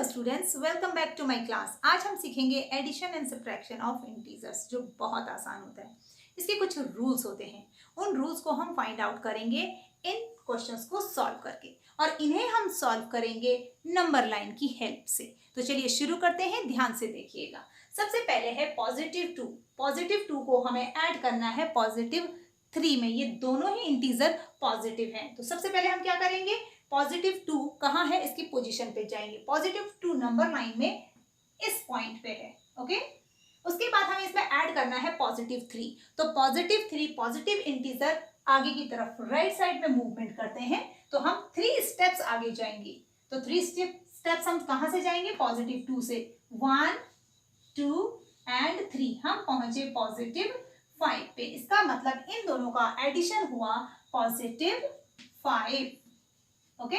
Students, welcome back to my class. आज हम सीखेंगे addition and subtraction of integers, जो बहुत आसान होता है। इसके कुछ रूल्स होते हैं, उन रूल्स को हम फाइंड आउट करेंगे इन क्वेश्चंस को सॉल्व करके, और इन्हें हम सॉल्व करेंगे नंबर लाइन की हेल्प से। तो चलिए शुरू करते हैं, ध्यान से देखिएगा। सबसे पहले है +2। +2 को हमें ऐड करना है +3 में। ये दोनों ही इंटीजर पॉजिटिव हैं। तो सबसे पहले हम क्या करेंगे, +2 कहाँ है, इसकी पोजीशन पे जाएंगे। +2 नंबर लाइन में इस पॉइंट पे है। ओके, उसके बाद हमें इसमें ऐड करना है +3। तो +3 पॉजिटिव इंटीजर आगे की तरफ राइट साइड में मूवमेंट करते हैं, तो हम 3 स्टेप्स आगे जाएंगे। तो 3 स्टेप्स हम कहां से जाएंगे, +2 से। 1 2 एंड 3 हम पहुंचे +5 पे। इसका मतलब इन दोनों का एडिशन हुआ +5। ओके,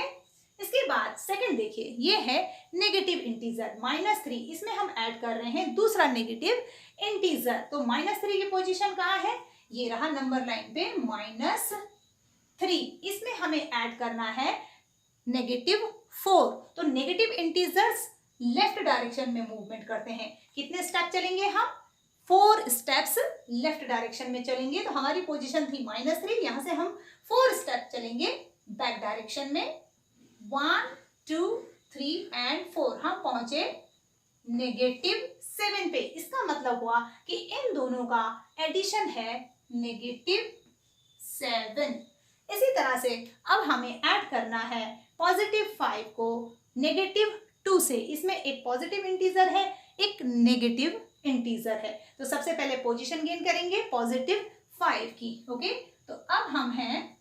इसके बाद सेकंड देखिए, ये है नेगेटिव इंटीजर -3। इसमें हम ऐड कर रहे हैं दूसरा नेगेटिव इंटीजर। तो -3 की पोजीशन कहाँ है, ये रहा नंबर लाइन पे -3। इसमें हमें ऐड करना है -4। तो नेगेटिव इंटीजर्स लेफ्ट डायरेक्शन में मूवमेंट करते हैं। कितने स्टेप चलेंगे हम, 4 स्टेप्स लेफ्ट डायरेक्शन में चलेंगे। तो हमारी पोजीशन थी -3, यहां से हम 4 स्टेप चलेंगे बैक डायरेक्शन में। 1 2 3 एंड 4 हम पहुंचे -7 पे। इसका मतलब हुआ कि इन दोनों का एडिशन है -7। इसी तरह से अब हमें ऐड करना है +5 को -2 से। इसमें एक पॉजिटिव इंटीजर है, एक नेगेटिव इंटीजर है। तो सबसे पहले पोजीशन गेन करेंगे +5 की। ओके, तो अब हम हैं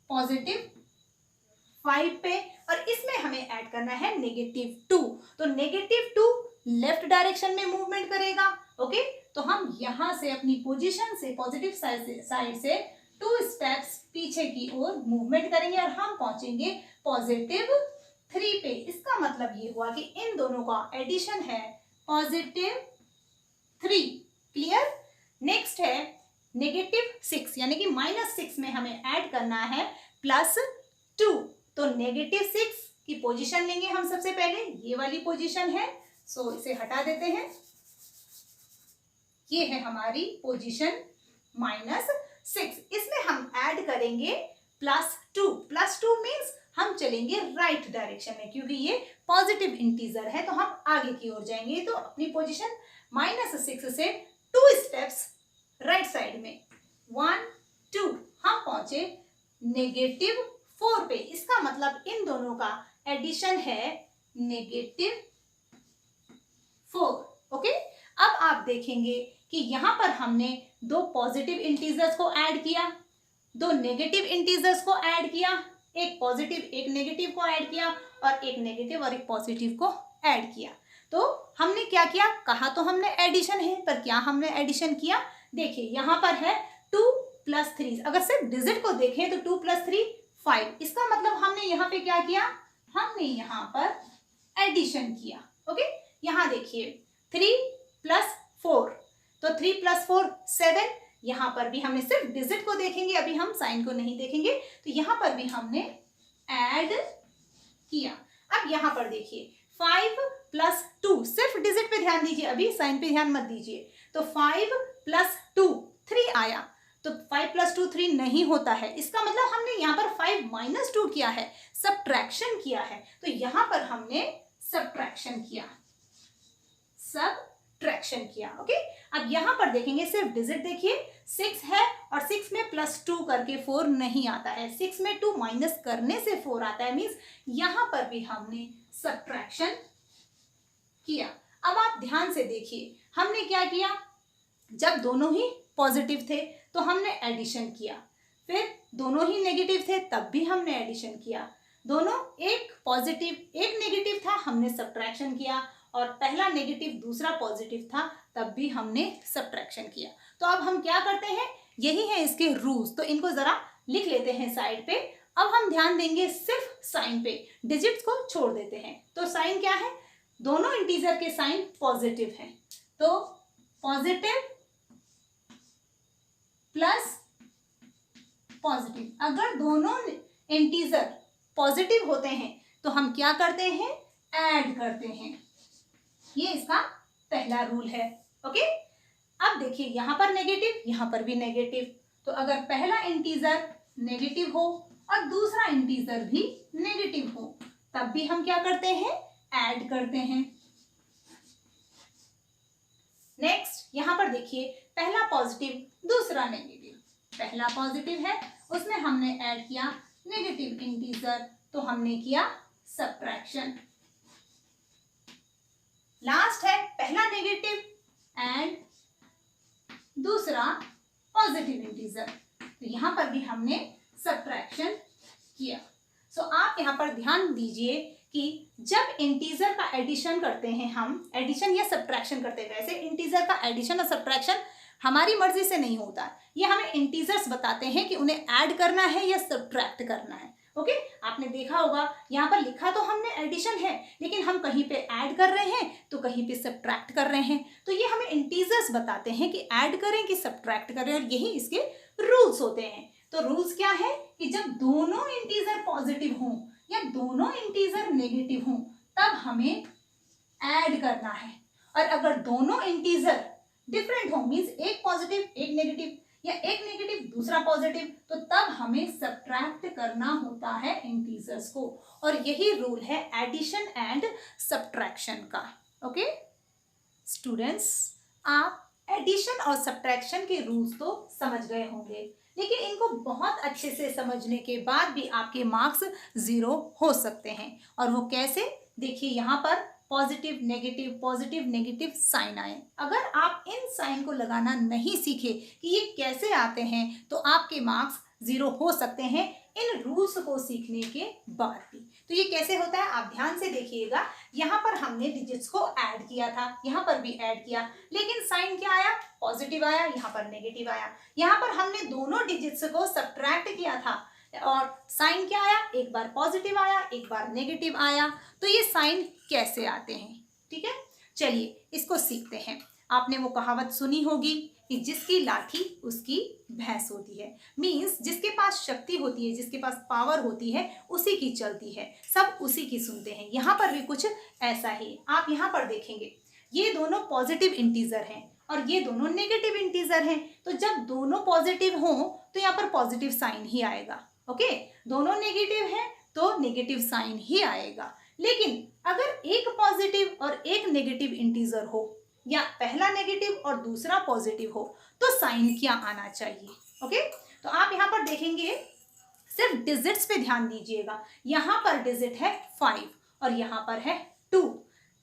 +5 पे, और इसमें हमें ऐड करना है -2। तो -2 लेफ्ट डायरेक्शन में मूवमेंट करेगा। ओके, तो हम यहां से अपनी पोजीशन से पॉजिटिव साइड से 2 स्टेप्स पीछे की ओर मूवमेंट करेंगे, और हम पहुंचेंगे +3 पे। इसका मतलब ये हुआ कि इन दोनों का एडिशन है +3। क्लियर। नेक्स्ट है -6, यानी कि -6 में हमें ऐड करना है +2। तो -6 की पोजीशन लेंगे हम सबसे पहले, ये वाली पोजीशन है। सो इसे हटा देते हैं। ये है हमारी पोजीशन -6। इसमें हम ऐड करेंगे +2। +2 मीन्स हम चलेंगे राइट डायरेक्शन में, क्योंकि ये पॉजिटिव इंटीजर है, तो हम आगे की ओर जाएंगे। तो अपनी पोजीशन -6 से 2 स्टेप्स राइट साइड में। 1 2 हम पहुंचे -4 पे। इसका मतलब इन दोनों का एडिशन है -4। ओके, अब आप देखेंगे कि यहां पर हमने 2 पॉजिटिव इंटीजर्स को ऐड किया, 2 नेगेटिव इंटीजर्स को ऐड किया, एक पॉजिटिव एक नेगेटिव को ऐड किया, और एक नेगेटिव और एक पॉजिटिव को ऐड किया। तो हमने क्या किया, कहा तो हमने एडिशन है, पर क्या हमने एडिशन किया, देखिए यहां पर है 2 + 3। अगर सिर्फ डिजिट को देखें तो 2 + 3 5। इसका मतलब हमने यहाँ पे क्या किया, हमने यहाँ पर एडिशन किया। ओके, यहाँ देखिए 3 + 4, तो 3 + 4 7। यहाँ पर भी हमने सिर्फ डिजिट को देखेंगे, अभी हम साइन को नहीं देखेंगे। तो यहाँ पर भी हमने ऐड किया। अब यहाँ पर देखिए 5 + 2, सिर्फ डिजिट पे ध्यान दीजिए, अभी साइन पे ध्यान मत दीजिए। तो 5 + 2 3 आया। तो 5 + 2 3 नहीं होता है। इसका मतलब हमने यहाँ पर 5 - 2 किया है, सब्ट्रैक्शन किया है। तो यहाँ पर हमने सब्ट्रैक्शन किया। ओके, अब यहाँ पर देखेंगे, सिर्फ डिजिट देखिए 6 है, और 6 में +2 करके 4 नहीं आता है। 6 में 2 माइनस करने से 4 आता है, मीन्स यहाँ पर भी हमने सब्ट्रैक्शन किया। अब आप ध्यान से देखिए, हमने क्या किया, जब दोनों ही पॉजिटिव थे तो हमने एडिशन किया, फिर दोनों ही नेगेटिव थे तब भी हमने एडिशन किया, दोनों एक पॉजिटिव एक नेगेटिव था हमने सब्ट्रैक्शन किया, और पहला नेगेटिव दूसरा पॉजिटिव था तब भी हमने सब्ट्रैक्शन किया। तो अब हम क्या करते हैं, यही है इसके रूल्स। तो इनको जरा लिख लेते हैं साइड पे। अब हम ध्यान देंगे सिर्फ साइन पे, डिजिट्स को छोड़ देते हैं। तो साइन क्या है, दोनों इंटीजर के साइन पॉजिटिव हैं, तो पॉजिटिव प्लस पॉजिटिव। अगर दोनों इंटीजर पॉजिटिव होते हैं तो हम क्या करते हैं, ऐड करते हैं। ये इसका पहला रूल है। ओके, अब देखिए यहाँ पर नेगेटिव, यहाँ पर भी नेगेटिव, तो अगर पहला इंटीजर नेगेटिव हो और दूसरा इंटीजर भी नेगेटिव हो तब भी हम क्या करते हैं, ऐड करते हैं। नेक्स्ट यहाँ पर देखिए, पहला पॉजिटिव दूसरा नेगेटिव, पहला पॉजिटिव है उसमें हमने ऐड किया नेगेटिव इंटीजर, तो हमने किया सब्ट्रैक्शन। लास्ट है पहला नेगेटिव एंड दूसरा पॉजिटिव इंटीजर, तो यहां पर भी हमने सब्ट्रैक्शन किया। सो आप यहां पर ध्यान दीजिए कि जब इंटीजर का एडिशन करते हैं, हम एडिशन या सब्ट्रैक्शन करते हैं, वैसे इंटीजर का एडिशन और सब्ट्रैक्शन हमारी मर्जी से नहीं होता, ये हमें इंटीजर्स बताते हैं कि उन्हें ऐड करना है या सब्ट्रैक्ट करना है। ओके, आपने देखा होगा यहाँ पर लिखा तो हमने एडिशन है, लेकिन हम कहीं पे ऐड कर रहे हैं तो कहीं पे सब्ट्रैक्ट कर रहे हैं, तो ये हमें इंटीजर्स बताते हैं कि ऐड करें कि सब्ट्रैक्ट करें, और यही इसके रूल्स होते हैं। तो रूल्स क्या है कि जब दोनों इंटीजर पॉजिटिव हों या दोनों इंटीजर नेगेटिव हों तब हमें ऐड करना है, और अगर दोनों इंटीजर डिफरेंट हो, मीन्स एक पॉजिटिव एक नेगेटिव या एक नेगेटिव दूसरा पॉजिटिव, तो तब हमें सब्ट्रैक्ट करना होता है इंटीजर्स को, और यही रूल है एडिशन एंड सब्ट्रैक्शन का। ओके स्टूडेंट्स, आप एडिशन और सब्ट्रैक्शन के रूल्स तो समझ गए होंगे, लेकिन इनको बहुत अच्छे से समझने के बाद भी आपके मार्क्स 0 हो सकते हैं। और वो कैसे, देखिए यहाँ पर पॉजिटिव नेगेटिव साइन आए, अगर आप इन साइन को लगाना नहीं सीखे कि ये कैसे आते हैं तो आपके मार्क्स 0 हो सकते हैं इन रूल्स को सीखने के बाद भी। तो ये कैसे होता है आप ध्यान से देखिएगा, यहाँ पर हमने डिजिट्स को ऐड किया था, यहाँ पर भी ऐड किया, लेकिन साइन क्या आया, पॉजिटिव आया, यहाँ पर नेगेटिव आया। यहाँ पर हमने दोनों डिजिट्स को सब्ट्रैक्ट किया था और साइन क्या आया, एक बार पॉजिटिव आया एक बार नेगेटिव आया। तो ये साइन कैसे आते हैं, ठीक है, चलिए इसको सीखते हैं। आपने वो कहावत सुनी होगी कि जिसकी लाठी उसकी भैंस होती है, मीन्स जिसके पास शक्ति होती है, जिसके पास पावर होती है उसी की चलती है, सब उसी की सुनते हैं। यहाँ पर भी कुछ ऐसा ही आप यहाँ पर देखेंगे, ये दोनों पॉजिटिव इंटीजर हैं और ये दोनों नेगेटिव इंटीजर हैं, तो जब दोनों पॉजिटिव हों तो यहाँ पर पॉजिटिव साइन ही आएगा। ओके, दोनों नेगेटिव हैं तो नेगेटिव साइन ही आएगा। लेकिन अगर एक पॉजिटिव और एक नेगेटिव इंटीजर हो या पहला नेगेटिव और दूसरा पॉजिटिव हो तो साइन क्या आना चाहिए। ओके, तो आप यहाँ पर देखेंगे, सिर्फ डिजिट्स पे ध्यान दीजिएगा, यहाँ पर डिजिट है 5 और यहाँ पर है 2,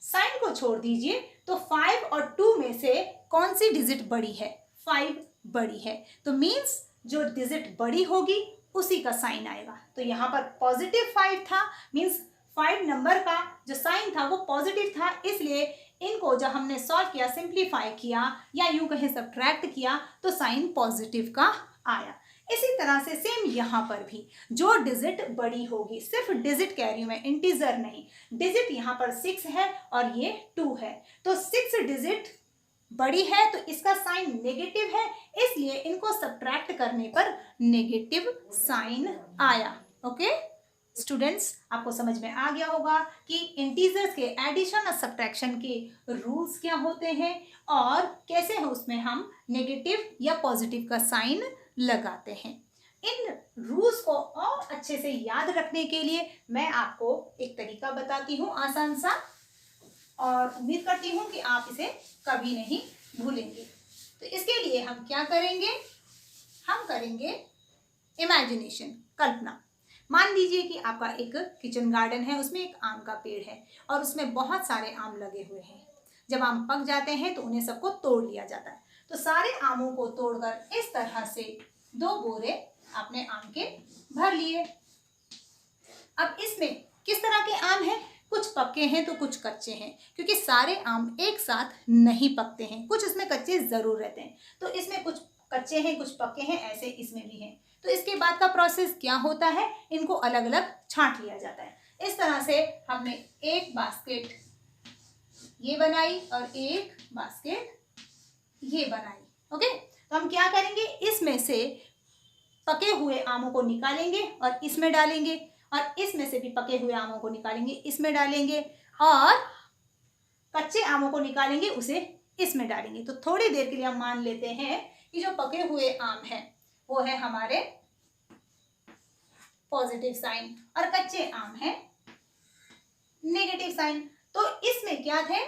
साइन को छोड़ दीजिए, तो 5 और 2 में से कौन सी डिजिट बड़ी है, 5 बड़ी है, तो मीन्स जो डिजिट बड़ी होगी उसी का साइन आएगा। तो यहाँ पर पॉजिटिव 5 था, मीन्स 5 नंबर का जो साइन था वो पॉजिटिव था, इसलिए इनको जब हमने सॉल्व किया, सिंप्लीफाई किया या यूं कहें सब्ट्रैक्ट किया तो साइन पॉजिटिव का आया। इसी तरह से सेम यहाँ पर भी जो डिजिट बड़ी होगी, सिर्फ डिजिट कह रही हूँ मैं, इंटीजर नहीं, डिजिट यहाँ पर 6 है और ये 2 है, तो 6 डिजिट बड़ी है तो इसका साइन नेगेटिव है, इसलिए इनको सब्ट्रैक्ट करने पर नेगेटिव साइन आया। ओके स्टूडेंट्स, आपको समझ में आ गया होगा कि इंटीजर्स के एडिशन और सब्ट्रैक्शन के रूल्स क्या होते हैं और कैसे है उसमें हम नेगेटिव या पॉजिटिव का साइन लगाते हैं। इन रूल्स को और अच्छे से याद रखने के लिए मैं आपको एक तरीका बताती हूँ आसान सा, और उम्मीद करती हूँ कि आप इसे कभी नहीं भूलेंगे। तो इसके लिए हम क्या करेंगे, हम करेंगे इमेजिनेशन, कल्पना। मान लीजिए कि आपका एक किचन गार्डन है, उसमें एक आम का पेड़ है और उसमें बहुत सारे आम लगे हुए हैं। जब आम पक जाते हैं तो उन्हें सबको तोड़ लिया जाता है, तो सारे आमों को तोड़कर इस तरह से 2 बोरे आपने आम के भर लिए। अब इसमें किस तरह के आम हैं, कुछ पके हैं तो कुछ कच्चे हैं, क्योंकि सारे आम एक साथ नहीं पकते हैं, कुछ इसमें कच्चे जरूर रहते हैं, तो इसमें कुछ कच्चे हैं कुछ पके हैं, ऐसे इसमें भी हैं। तो इसके बाद का प्रोसेस क्या होता है, इनको अलग अलग छांट लिया जाता है। इस तरह से हमने एक बास्केट ये बनाई और एक बास्केट ये बनाई। ओके, तो हम क्या करेंगे, इसमें से पके हुए आमों को निकालेंगे और इसमें डालेंगे और इसमें से भी पके हुए आमों को निकालेंगे, इसमें डालेंगे, और कच्चे आमों को निकालेंगे, उसे इसमें डालेंगे। तो थोड़ी देर के लिए हम मान लेते हैं कि जो पके हुए आम है वो है हमारे पॉजिटिव साइन और कच्चे आम है नेगेटिव साइन। तो इसमें क्या थे,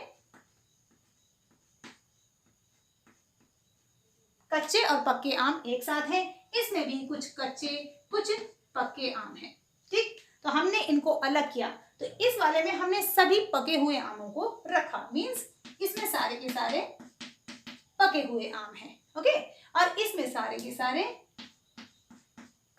कच्चे और पक्के आम एक साथ हैं, इसमें भी कुछ कच्चे कुछ पक्के आम हैं। ठीक, तो हमने इनको अलग किया। तो इस वाले में हमने सभी पके हुए आमों को रखा, मींस इसमें सारे के सारे पके हुए आम हैं। ओके, और इसमें सारे के सारे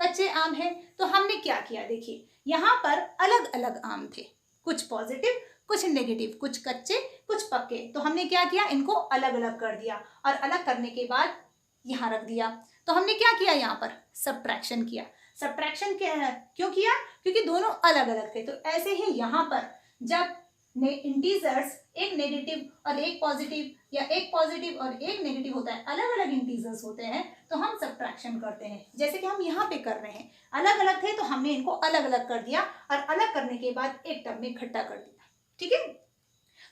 कच्चे आम हैं। तो हमने क्या किया, देखिए यहाँ पर अलग अलग आम थे, कुछ पॉजिटिव कुछ नेगेटिव, कुछ कच्चे कुछ पक्के। तो हमने क्या किया, इनको अलग अलग कर दिया, और अलग करने के बाद यहाँ रख दिया। तो हमने क्या किया, यहाँ पर सब्ट्रैक्शन किया। सब्ट्रैक्शन क्यों किया, क्योंकि दोनों अलग अलग थे। तो ऐसे ही यहाँ पर जब इंटीजर्स एक नेगेटिव और एक पॉजिटिव, या एक पॉजिटिव और एक नेगेटिव होता है, अलग अलग इंटीजर्स होते हैं, तो हम सब्ट्रैक्शन करते हैं, जैसे कि हम यहाँ पे कर रहे हैं। अलग अलग थे तो हमने इनको अलग अलग कर दिया, और अलग करने के बाद एक टब में इकट्ठा कर दिया। ठीक है,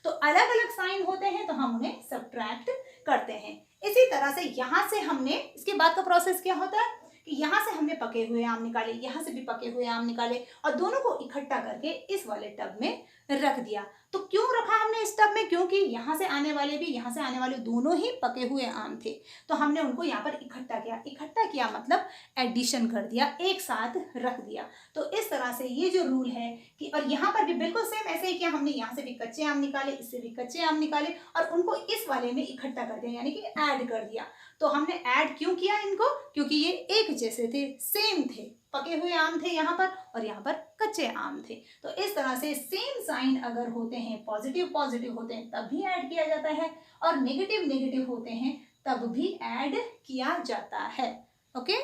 तो अलग अलग साइन होते हैं तो हम उन्हें सब्ट्रैक्ट करते हैं। इसी तरह से यहाँ से हमने, इसके बाद का प्रोसेस क्या होता है कि यहाँ से हमने पके हुए आम निकाले, यहाँ से भी पके हुए आम निकाले, और दोनों को इकट्ठा करके इस वाले टब में रख दिया। तो क्यों रखा हमने इस टब में, क्योंकि यहाँ से आने वाले भी, यहाँ से आने वाले दोनों ही पके हुए आम थे, तो हमने उनको यहाँ पर इकट्ठा किया। इकट्ठा किया मतलब एडिशन कर दिया, एक साथ रख दिया। तो इस तरह से ये जो रूल है कि, और यहाँ पर भी बिल्कुल सेम ऐसे ही किया, हमने यहाँ से भी कच्चे आम निकाले, इससे भी कच्चे आम निकाले, और उनको इस वाले में इकट्ठा कर दिया, यानी कि ऐड कर दिया। तो हमने ऐड क्यों किया इनको, क्योंकि ये एक जैसे थे, सेम थे, पके हुए आम थे यहाँ पर, और यहाँ पर कच्चे आम थे। तो इस तरह से सेम साइन अगर होते हैं, पॉजिटिव पॉजिटिव होते हैं, तब भी ऐड किया जाता है, और नेगेटिव नेगेटिव होते हैं तब भी ऐड किया जाता है। ओके,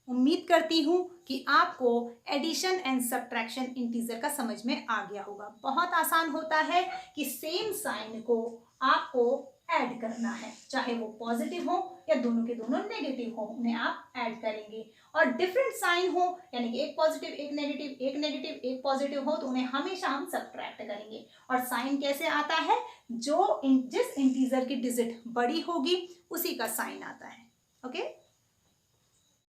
उम्मीद करती हूँ कि आपको एडिशन एंड सब्ट्रैक्शन इंटीजर का समझ में आ गया होगा। बहुत आसान होता है कि सेम साइन को आपको ऐड करना है, चाहे वो पॉजिटिव हो या दोनों के दोनों नेगेटिव हो, उन्हें आप ऐड करेंगे। और डिफरेंट साइन हो, यानी कि एक पॉजिटिव एक नेगेटिव, एक नेगेटिव एक पॉजिटिव हो, तो उन्हें हमेशा हम सब्ट्रैक्ट करेंगे। और साइन कैसे आता है, जिस इंटीजर की डिजिट बड़ी होगी उसी का साइन आता है। ओके।